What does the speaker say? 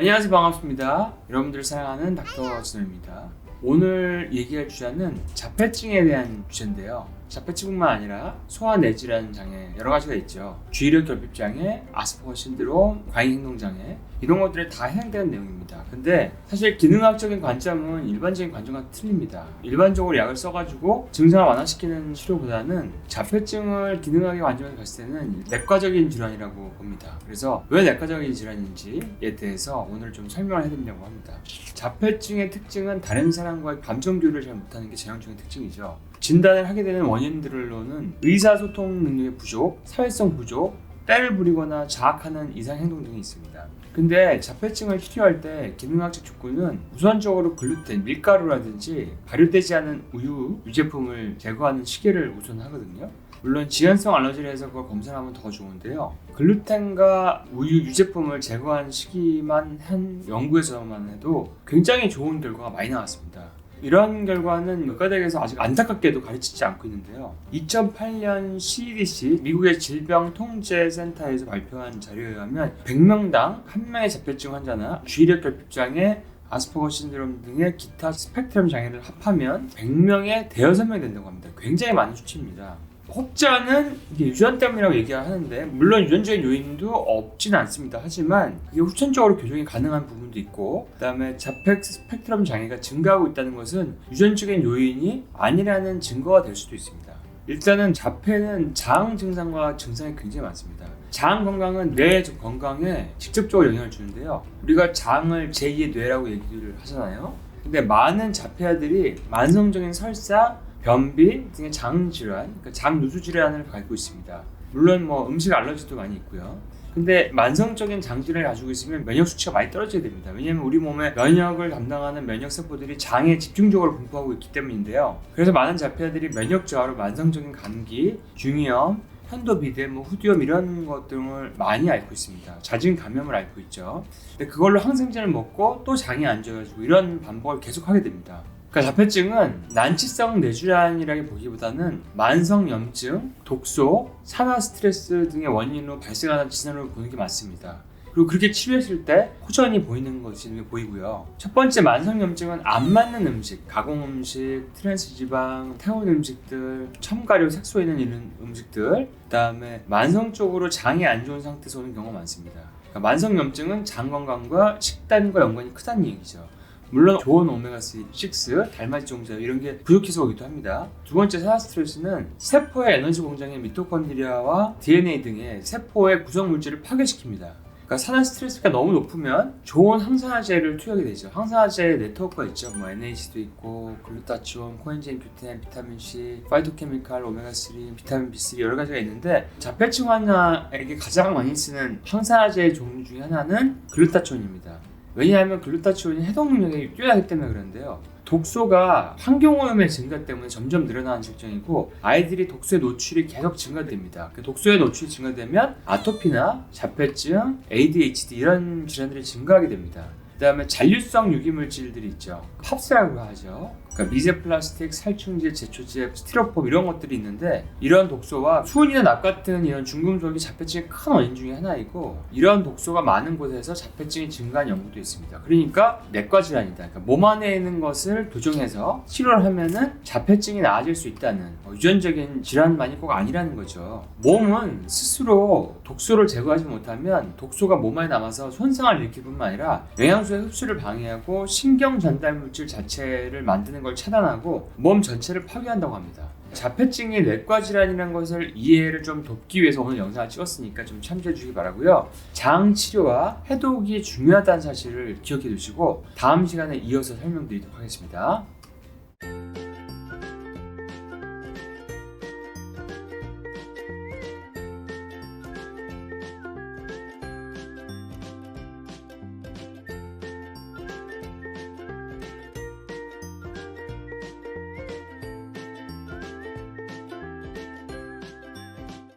안녕하세요, 반갑습니다. 여러분들 사랑하는 닥터 진호입니다. 오늘 얘기할 주제는 자폐증에 대한 주제인데요. 자폐증뿐만 아니라 소아내질환 장애 여러 가지가 있죠. 주의력 결핍 장애, 아스퍼거 신드롬, 과잉 행동 장애 이런 것들에 다 해당되는 내용입니다. 근데 사실 기능학적인 관점은 일반적인 관점과 틀립니다. 일반적으로 약을 써가지고 증상을 완화시키는 치료보다는 자폐증을 기능학의 관점에서 봤을 때는 내과적인 질환이라고 봅니다. 그래서 왜 내과적인 질환인지에 대해서 오늘 좀 설명을 해드리려고 합니다. 자폐증의 특징은 다른 사람과의 감정 교류를 잘 못하는 게 전형적인 특징이죠. 진단을 하게 되는 원인들로는 의사소통 능력의 부족, 사회성 부족, 때를 부리거나 자학하는 이상 행동 등이 있습니다. 근데 자폐증을 치료할 때 기능학적 조건은 우선적으로 글루텐, 밀가루라든지 발효되지 않은 우유, 유제품을 제거하는 시계를 우선하거든요. 물론 지연성 알러지를 해서 그걸 검사하면 더 좋은데요. 글루텐과 우유, 유제품을 제거한 시기만 한 연구에서만 해도 굉장히 좋은 결과가 많이 나왔습니다. 이런 결과는 의과대학에서 아직 안타깝게도 가르치지 않고 있는데요. 2008년 CDC 미국의 질병통제센터에서 발표한 자료에 의하면 100명당 1명의 자폐증 환자나 주의력 결핍장애, 아스퍼거 신드롬 등의 기타 스펙트럼 장애를 합하면 100명에 대여섯 명이 된다고 합니다. 굉장히 많은 수치입니다. 혹자는 이게 유전 때문이라고 얘기하는데 물론 유전적인 요인도 없지는 않습니다. 하지만 그게 후천적으로 교정이 가능한 부분도 있고 그 다음에 자폐 스펙트럼 장애가 증가하고 있다는 것은 유전적인 요인이 아니라는 증거가 될 수도 있습니다. 일단은 자폐는 장 증상과 증상이 굉장히 많습니다. 장 건강은 뇌 건강에 직접적으로 영향을 주는데요. 우리가 장을 제2의 뇌라고 얘기를 하잖아요. 근데 많은 자폐아들이 만성적인 설사, 변비 등의 장 질환, 그러니까 장 누수 질환을 갖고 있습니다. 물론 음식 알러지도 많이 있고요. 근데 만성적인 장 질환을 가지고 있으면 면역 수치가 많이 떨어져야 됩니다. 왜냐하면 우리 몸에 면역을 담당하는 면역 세포들이 장에 집중적으로 분포하고 있기 때문인데요. 그래서 많은 자폐아들이 면역 저하로 만성적인 감기, 중이염, 현도비대, 후두염 이런 것 등을 많이 앓고 있습니다. 잦은 감염을 앓고 있죠. 근데 그걸로 항생제를 먹고 또 장이 안 좋아가지고 이런 반복을 계속하게 됩니다. 그러니까 자폐증은 난치성 뇌질환이라기 보기보다는 만성염증, 독소, 산화 스트레스 등의 원인으로 발생하는 질환으로 보는 게 맞습니다. 그리고 그렇게 치료했을 때 호전이 보이는 것이 보이고요. 첫 번째 만성염증은 안 맞는 음식, 가공음식, 트랜스지방, 태운 음식들, 첨가류, 색소 있는 이런 음식들, 그 다음에 만성적으로 장이 안 좋은 상태에서 오는 경우가 많습니다. 그러니까 만성염증은 장 건강과 식단과 연관이 크다는 얘기죠. 물론 좋은 오메가6, 달맞이 종자 이런 게 부족해서 오기도 합니다. 두 번째 산화 스트레스는 세포의 에너지 공장인 미토콘드리아와 DNA 등의 세포의 구성 물질을 파괴시킵니다. 그러니까 산화 스트레스가 너무 높으면 좋은 항산화제를 투여하게 되죠. 항산화제 네트워크가 있죠. NAC도 있고 글루타치온, 코엔자임 Q10, 비타민C, 파이토케미칼, 오메가3, 비타민 B3 여러 가지가 있는데 자폐증 환자에게 가장 많이 쓰는 항산화제 종류 중에 하나는 글루타치온입니다. 왜냐하면 글루타치온이 해독 능력이 뛰어나기 때문에 그런데요. 독소가 환경오염의 증가 때문에 점점 늘어나는 실정이고 아이들이 독소의 노출이 계속 증가됩니다. 그 독소의 노출이 증가되면 아토피나 자폐증, ADHD 이런 질환들이 증가하게 됩니다. 그 다음에 잔류성 유기물질들이 있죠. 팝스라고 하죠. 그러니까 미세 플라스틱, 살충제, 제초제, 스티로폼 이런 것들이 있는데 이런 독소와 수은이나 납 같은 이런 중금속이 자폐증의 큰 원인 중에 하나이고 이런 독소가 많은 곳에서 자폐증이 증가한 연구도 있습니다. 그러니까 내과 질환이다. 그러니까 몸 안에 있는 것을 교정해서 치료를 하면은 자폐증이 나아질 수 있다는 유전적인 질환만이 꼭 아니라는 거죠. 몸은 스스로 독소를 제거하지 못하면 독소가 몸 안에 남아서 손상을 일으킬 뿐만 아니라 영양소의 흡수를 방해하고 신경 전달 물질 자체를 만드는 걸 차단하고 몸 전체를 파괴한다고 합니다. 자폐증이 내과 질환이라는 것을 이해를 좀 돕기 위해서 오늘 영상을 찍었으니까 좀 참조해 주시기 바라고요. 장 치료와 해독이 중요하다는 사실을 기억해 두시고 다음 시간에 이어서 설명드리도록 하겠습니다.